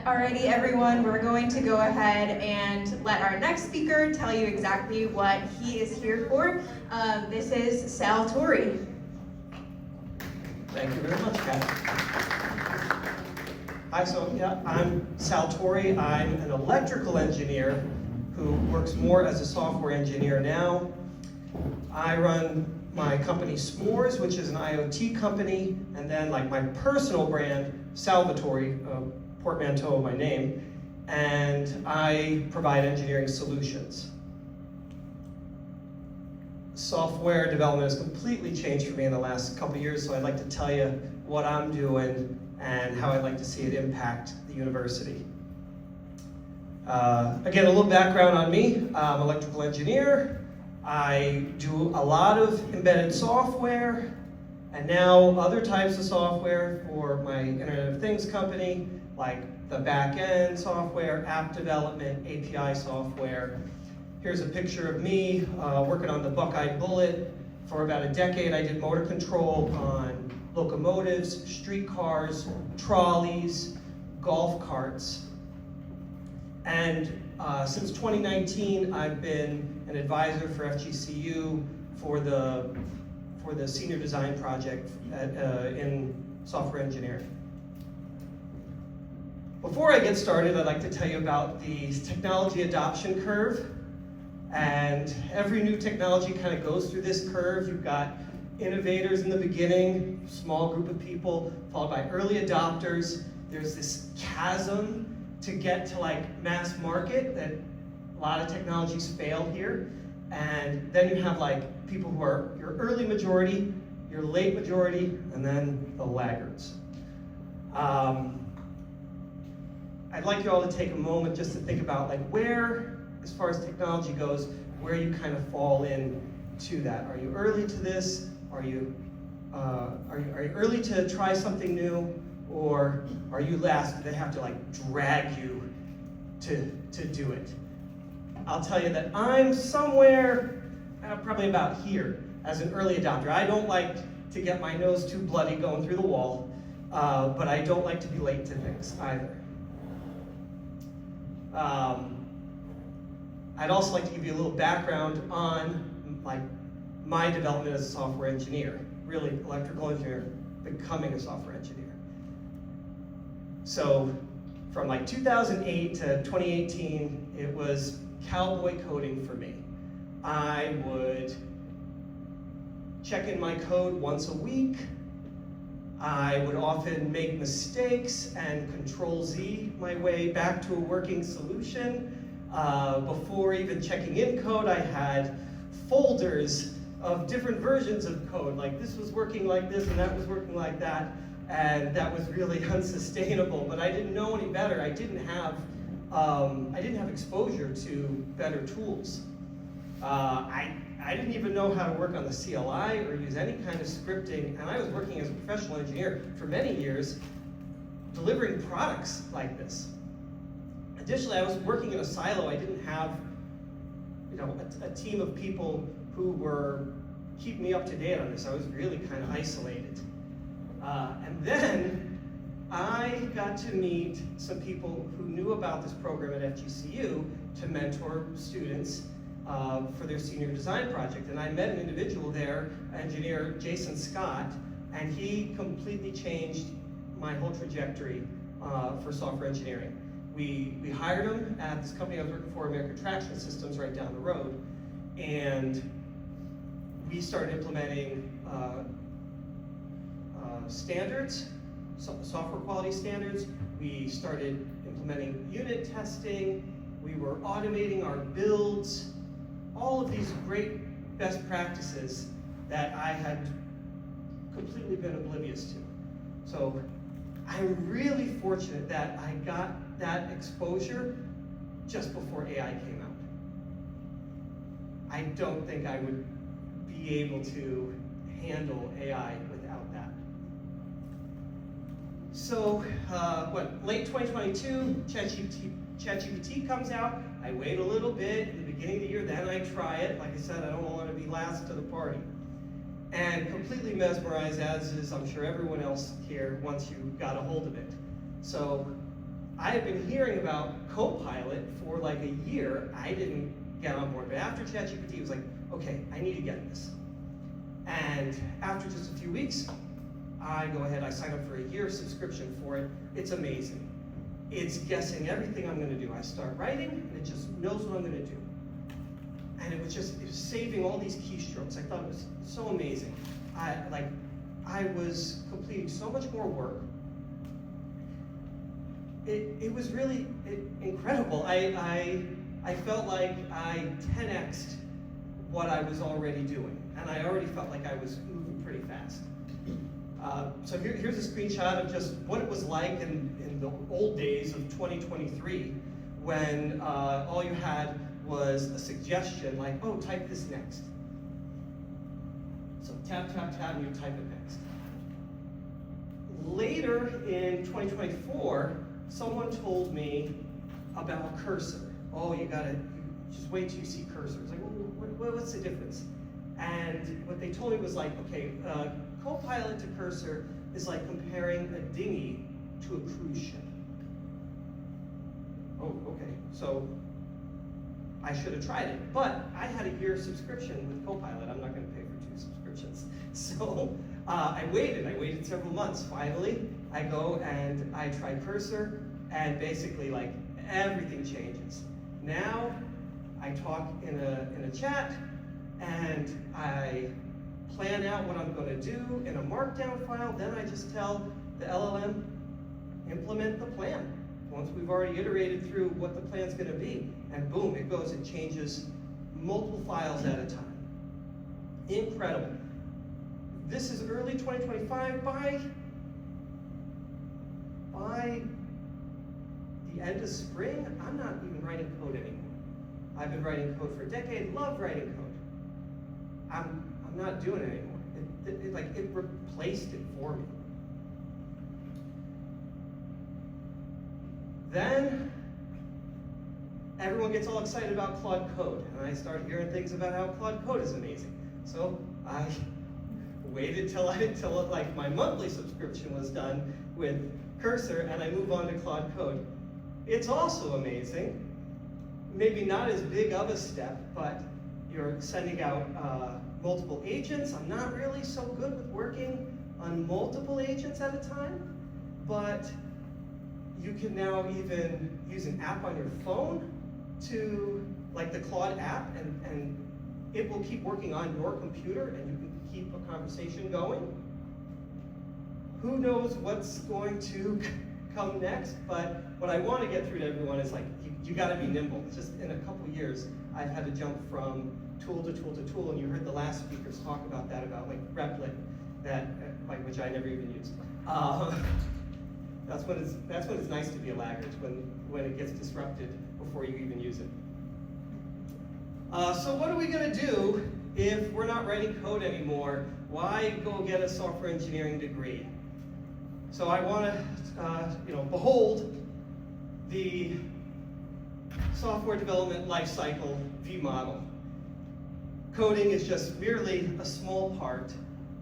Alrighty, everyone, we're going to go ahead and let our next speaker tell you exactly what he is here for. This is Sal Torrey. Thank you very much, Kat. Hi, I'm Sal Torrey. I'm an electrical engineer who works more as a software engineer now. I run my company S'mores, which is an IoT company, and then like my personal brand, Salvatore, portmanteau of my name, and I provide engineering solutions. Software development has completely changed for me in the last couple of years, so I'd like to tell you what I'm doing and how I'd like to see it impact the university. Again, a little background on me. I'm an electrical engineer. I do a lot of embedded software, and now other types of software for my Internet of Things company, like the back-end software, app development, API software. Here's a picture of me working on the Buckeye Bullet. For about a decade, I did motor control on locomotives, streetcars, trolleys, golf carts. And since 2019, I've been an advisor for FGCU for the senior design project in software engineering. Before I get started, I'd like to tell you about the technology adoption curve. And every new technology kind of goes through this curve. You've got innovators in the beginning, small group of people, followed by early adopters. There's this chasm to get to like mass market that a lot of technologies fail here. And then you have like people who are your early majority, your late majority, and then the laggards. I'd like you all to take a moment just to think about like where, as far as technology goes, where you kind of fall into that. Are you early to this? Are you early to try something new? Or are you last? Do they have to like drag you to do it? I'll tell you that I'm somewhere probably about here as an early adopter. I don't like to get my nose too bloody going through the wall, but I don't like to be late to things either. I'd also like to give you a little background on like my development as a software engineer, really electrical engineer, becoming a software engineer. So from like 2008 to 2018, it was cowboy coding for me. I would check in my code once a week. I would often make mistakes and Control-Z my way back to a working solution. Before even checking in code, I had folders of different versions of code. Like this was working like this and that was working like that. And that was really unsustainable, but I didn't know any better. I didn't have exposure to better tools. I didn't even know how to work on the CLI or use any kind of scripting, and I was working as a professional engineer for many years, delivering products like this. Additionally, I was working in a silo. I didn't have, a team of people who were keeping me up to date on this. I was really kind of isolated. And then I got to meet some people who knew about this program at FGCU to mentor students for their senior design project. And I met an individual there, engineer Jason Scott, and he completely changed my whole trajectory for software engineering. We hired him at this company I was working for, American Traction Systems, right down the road, and we started implementing standards, software quality standards. We started implementing unit testing. We were automating our builds. All of these great best practices that I had completely been oblivious to. So I'm really fortunate that I got that exposure just before AI came out. I don't think I would be able to handle AI without that. So, late 2022, ChatGPT comes out. I wait a little bit in the beginning of the year, then I try it. Like I said, I don't want to be last to the party. And completely mesmerized, as is, I'm sure, everyone else here once you got a hold of it. So I had been hearing about Copilot for like a year. I didn't get on board, but after ChatGPT was like, okay, I need to get this. And after just a few weeks, I go ahead, I sign up for a year subscription for it. It's amazing. It's guessing everything I'm gonna do. I start writing, and it just knows what I'm gonna do. And it was saving all these keystrokes. I thought it was so amazing. I was completing so much more work. It was really incredible. I felt like I 10x'd what I was already doing, and I already felt like I was moving pretty fast. So here's a screenshot of just what it was like in the old days of 2023, when all you had was a suggestion like, oh, type this next. So tab, tab, tab, and you type it next. Later in 2024, someone told me about cursor. Oh, you just wait till you see cursor. It's like, well, what's the difference? And what they told me was like, okay, Copilot to cursor is like comparing a dinghy to a cruise ship. Oh, okay. So I should have tried it, but I had a year subscription with Copilot. I'm not going to pay for 2 subscriptions. So I waited several months. Finally, I go and I try cursor, and basically like everything changes. Now I talk in a chat, and I plan out what I'm going to do in a markdown file. Then I just tell the LLM, implement the plan. Once we've already iterated through what the plan's going to be, and boom, it goes and changes multiple files at a time. Incredible. This is early 2025. By the end of spring, I'm not even writing code anymore. I've been writing code for a decade, love writing code. I'm not doing it anymore. It replaced it for me. Then everyone gets all excited about Claude Code, and I start hearing things about how Claude Code is amazing. So I waited till like my monthly subscription was done with Cursor, and I move on to Claude Code. It's also amazing. Maybe not as big of a step, but you're sending out multiple agents. I'm not really so good with working on multiple agents at a time, but you can now even use an app on your phone to, like the Claude app, and it will keep working on your computer, and you can keep a conversation going. Who knows what's going to come next, but what I want to get through to everyone is like, you got to be nimble. It's just in a couple years, I've had to jump from tool to tool to tool, and you heard the last speakers talk about that, about like Replit, which I never even used. That's when it's nice to be a laggard, when it gets disrupted before you even use it. So what are we going to do if we're not writing code anymore? Why go get a software engineering degree? So I want to, behold the software development lifecycle view model. Coding is just merely a small part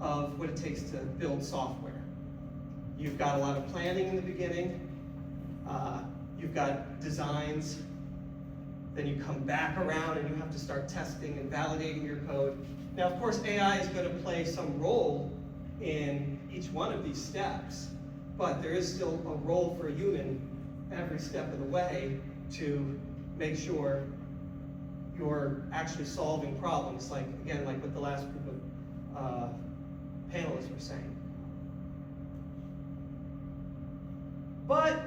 of what it takes to build software. You've got a lot of planning in the beginning. You've got designs. Then you come back around and you have to start testing and validating your code. Now, of course, AI is going to play some role in each one of these steps, but there is still a role for a human every step of the way to make sure you're actually solving problems, like what the last group of panelists were saying. But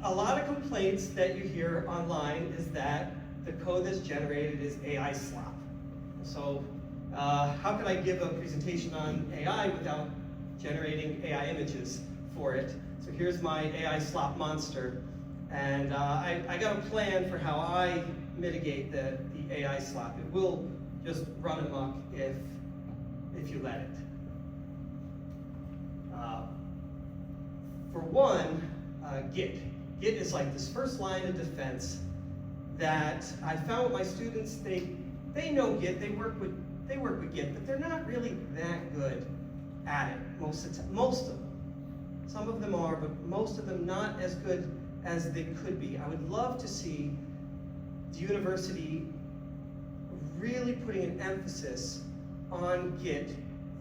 a lot of complaints that you hear online is that the code that's generated is AI slop. So how could I give a presentation on AI without generating AI images for it? So here's my AI slop monster. And I got a plan for how I mitigate the AI slop. It will just run amok if you let it. For one, Git. Git is like this first line of defense that I found with my students. They know Git, they work with Git, but they're not really that good at it most of them. Some of them are, but most of them not as good as they could be. I would love to see the university really putting an emphasis on Git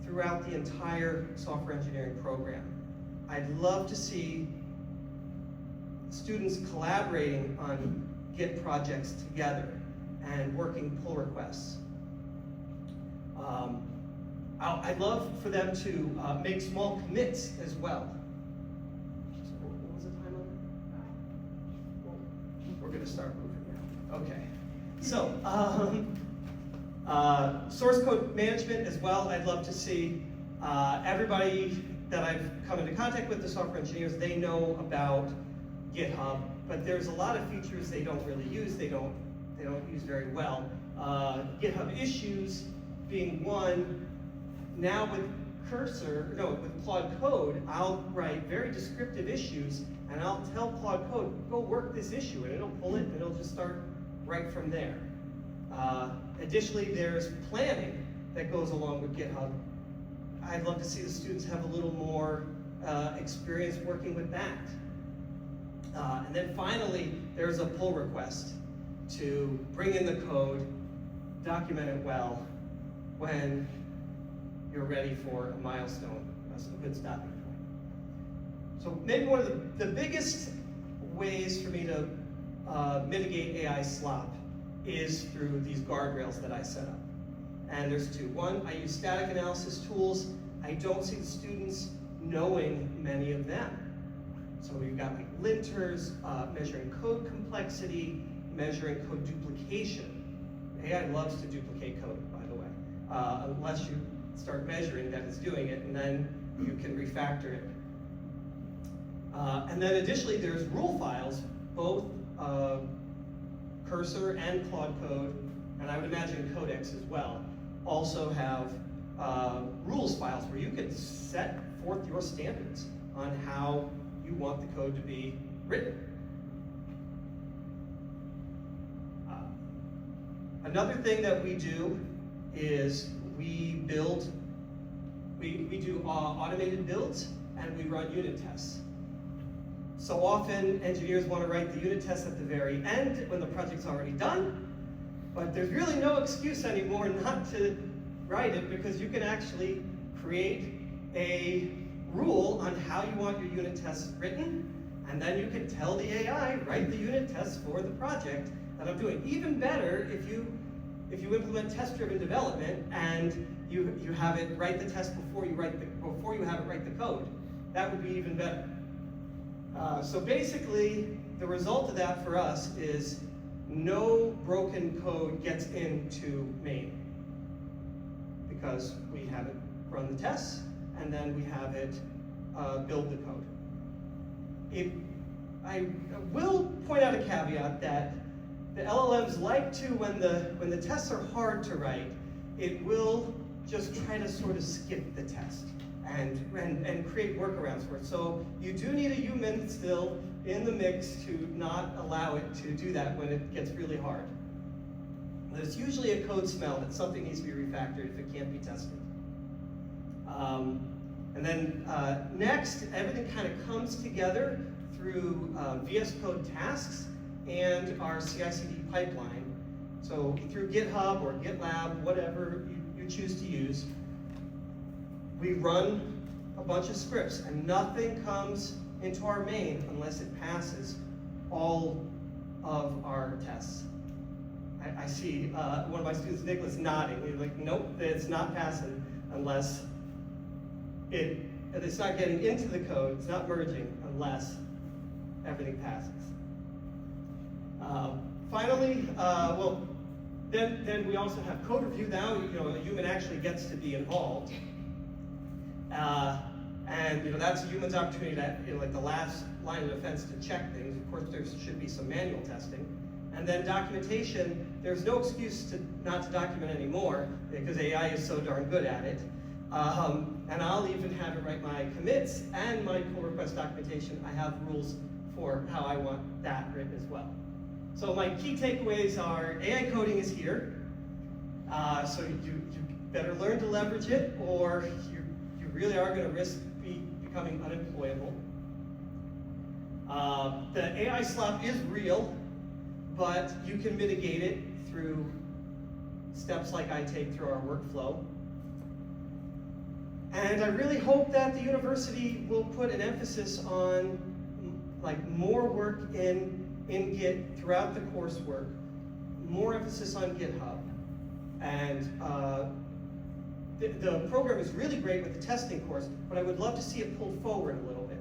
throughout the entire software engineering program. I'd love to see students collaborating on Git projects together and working pull requests. I'd love for them to make small commits as well. So what was the time on that? We're going to start moving now. Okay. So, source code management as well, I'd love to see. Everybody that I've come into contact with, the software engineers, they know about GitHub, but there's a lot of features they don't really use, they don't use very well. GitHub issues being one. Now with with Claude Code, I'll write very descriptive issues, and I'll tell Claude Code, go work this issue, and it'll pull it, and it'll just start right from there. Additionally, there's planning that goes along with GitHub. I'd love to see the students have a little more experience working with that. And then finally, there's a pull request to bring in the code, document it well when you're ready for a milestone. That's a good stopping point. So maybe one of the biggest ways for me to mitigate AI slop is through these guardrails that I set up. And there's two. One, I use static analysis tools. I don't see the students knowing many of them. So we've got like linters, measuring code complexity, measuring code duplication. AI loves to duplicate code, by the way, unless you start measuring that it's doing it, and then you can refactor it. And then additionally, there's rule files, both Cursor and Claude Code, and I would imagine Codex as well, also have rules files where you can set forth your standards on how you want the code to be written. Another thing that we do is we do automated builds, and we run unit tests. So often engineers want to write the unit tests at the very end when the project's already done, but there's really no excuse anymore not to write it, because you can actually create a rule on how you want your unit tests written, and then you can tell the AI, write the unit tests for the project that I'm doing. Even better if you implement test-driven development and you have it write the test before you have it write the code. That would be even better. So basically, the result of that for us is no broken code gets into main, because we have it run the tests, and then we have it build the code. I will point out a caveat that the LLMs like to, when the tests are hard to write, it will just try to sort of skip the test and create workarounds for it. So you do need a human still in the mix to not allow it to do that when it gets really hard. There's usually a code smell that something needs to be refactored if it can't be tested. And then next, everything kind of comes together through VS Code tasks and our CI/CD pipeline. So through GitHub or GitLab, whatever you choose to use, we run a bunch of scripts, and nothing comes into our main unless it passes all of our tests. I see one of my students, Nicholas, nodding. He's like, nope, it's not passing unless it's not getting into the code, it's not merging unless everything passes. Finally, then we also have code review. Now, a human actually gets to be involved. And that's a human's opportunity to, like the last line of defense, to check things. Of course, there should be some manual testing. And then documentation, there's no excuse not to document anymore, because AI is so darn good at it. And I'll even have it write my commits and my pull request documentation. I have rules for how I want that written as well. So my key takeaways are AI coding is here. So you better learn to leverage it, or you really are going to risk becoming unemployable. The AI slop is real, but you can mitigate it through steps like I take through our workflow. And I really hope that the university will put an emphasis on more work in Git throughout the coursework, more emphasis on GitHub. And the program is really great with the testing course, but I would love to see it pulled forward a little bit.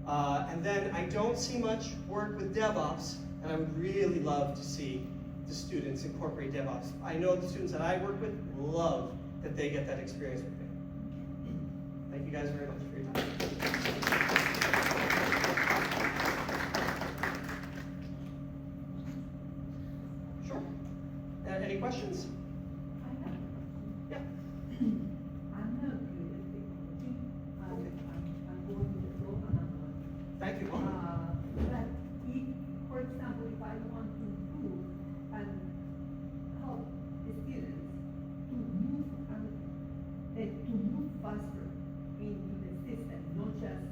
And then I don't see much work with DevOps, and I would really love to see the students incorporate DevOps. I know the students that I work with love that they get that experience with me. Thank you guys very much for your time. Sure. Any questions? Yeah. I'm not good at technology. I'm going with the flow and I'm not. Thank you. But if, for example, if I want to improve and help the students to move to move faster into the system, not just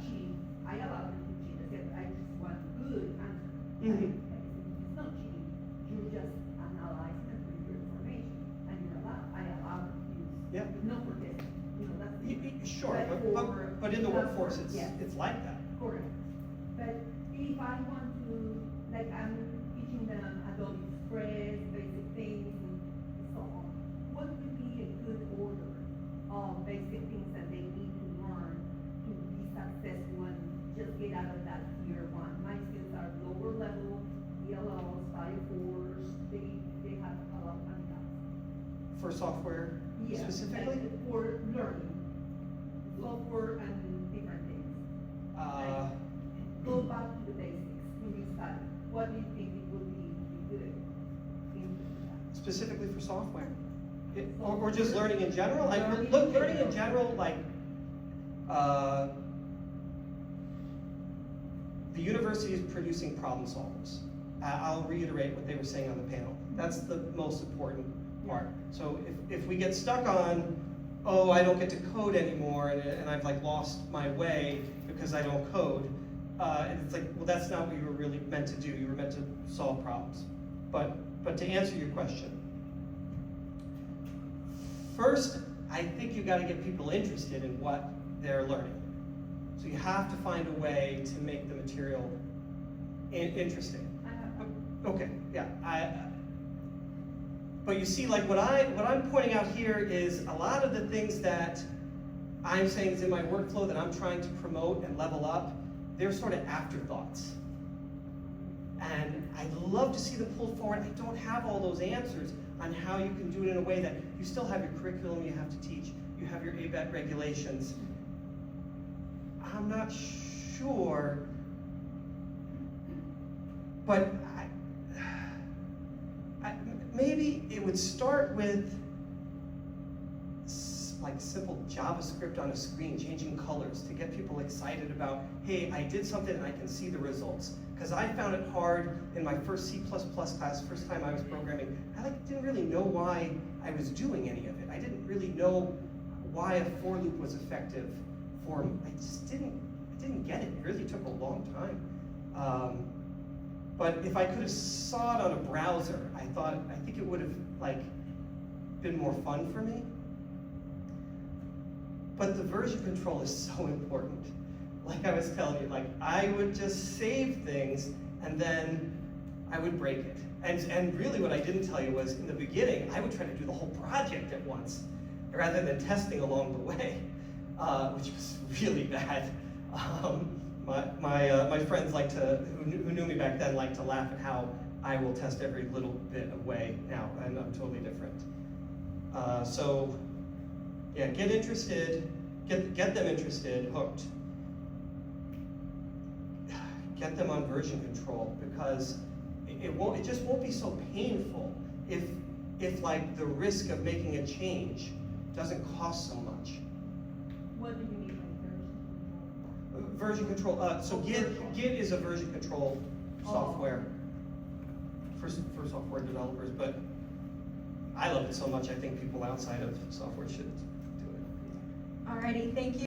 cheat. I allow them to cheat. I said I just want good answer. Mm-hmm. It's not cheating. You're just analyzing and putting your information, and I allow them to use. Yeah. No for this. That's the Sure, but but in the workforce, yes. it's like that. Correct. But if I want to, like I'm teaching them Adobe Express, basic things, and so on, what would be a good order of basic things that they need to learn to be successful and just get out of that tier one? My students are lower level, ELLs, 5-4s, they have a lot of handouts. For software specifically? Like for learning, software and different things. Go back to the basics, to restart. What do you think it would be good in that? Specifically for software? Or just learning in general? Learning in general, the university is producing problem solvers. I'll reiterate what they were saying on the panel. That's the most important part. So if we get stuck on, oh, I don't get to code anymore, and I've lost my way because I don't code, it's like, well, that's not what you were really meant to do. You were meant to solve problems. But to answer your question, first, I think you got to get people interested in what they're learning. So you have to find a way to make the material interesting. Okay, yeah. But you see, what I'm pointing out here is a lot of the things that I'm saying is in my workflow that I'm trying to promote and level up, they're sort of afterthoughts. And I'd love to see them pulled forward. I don't have all those answers on how you can do it in a way that you still have your curriculum you have to teach, you have your ABET regulations. I'm not sure, but maybe it would start with simple JavaScript on a screen, changing colors to get people excited about, hey, I did something and I can see the results. Because I found it hard in my first C++ class, first time I was programming. I didn't really know why I was doing any of it. I didn't really know why a for loop was effective for me. I didn't get it. It really took a long time. But if I could have saw it on a browser, I think it would have been more fun for me. But the version control is so important. Like I was telling you, I would just save things and then I would break it. And really what I didn't tell you was in the beginning, I would try to do the whole project at once rather than testing along the way, which was really bad. My friends who knew me back then like to laugh at how I will test every little bit away now, and I'm totally different. So yeah, get interested, get them interested, hooked. Get them on version control because it just won't be so painful if the risk of making a change doesn't cost so much. What do you mean by Version control. So Git is a version control software for software developers, but I love it so much I think people outside of software should do it. Alrighty, thank you.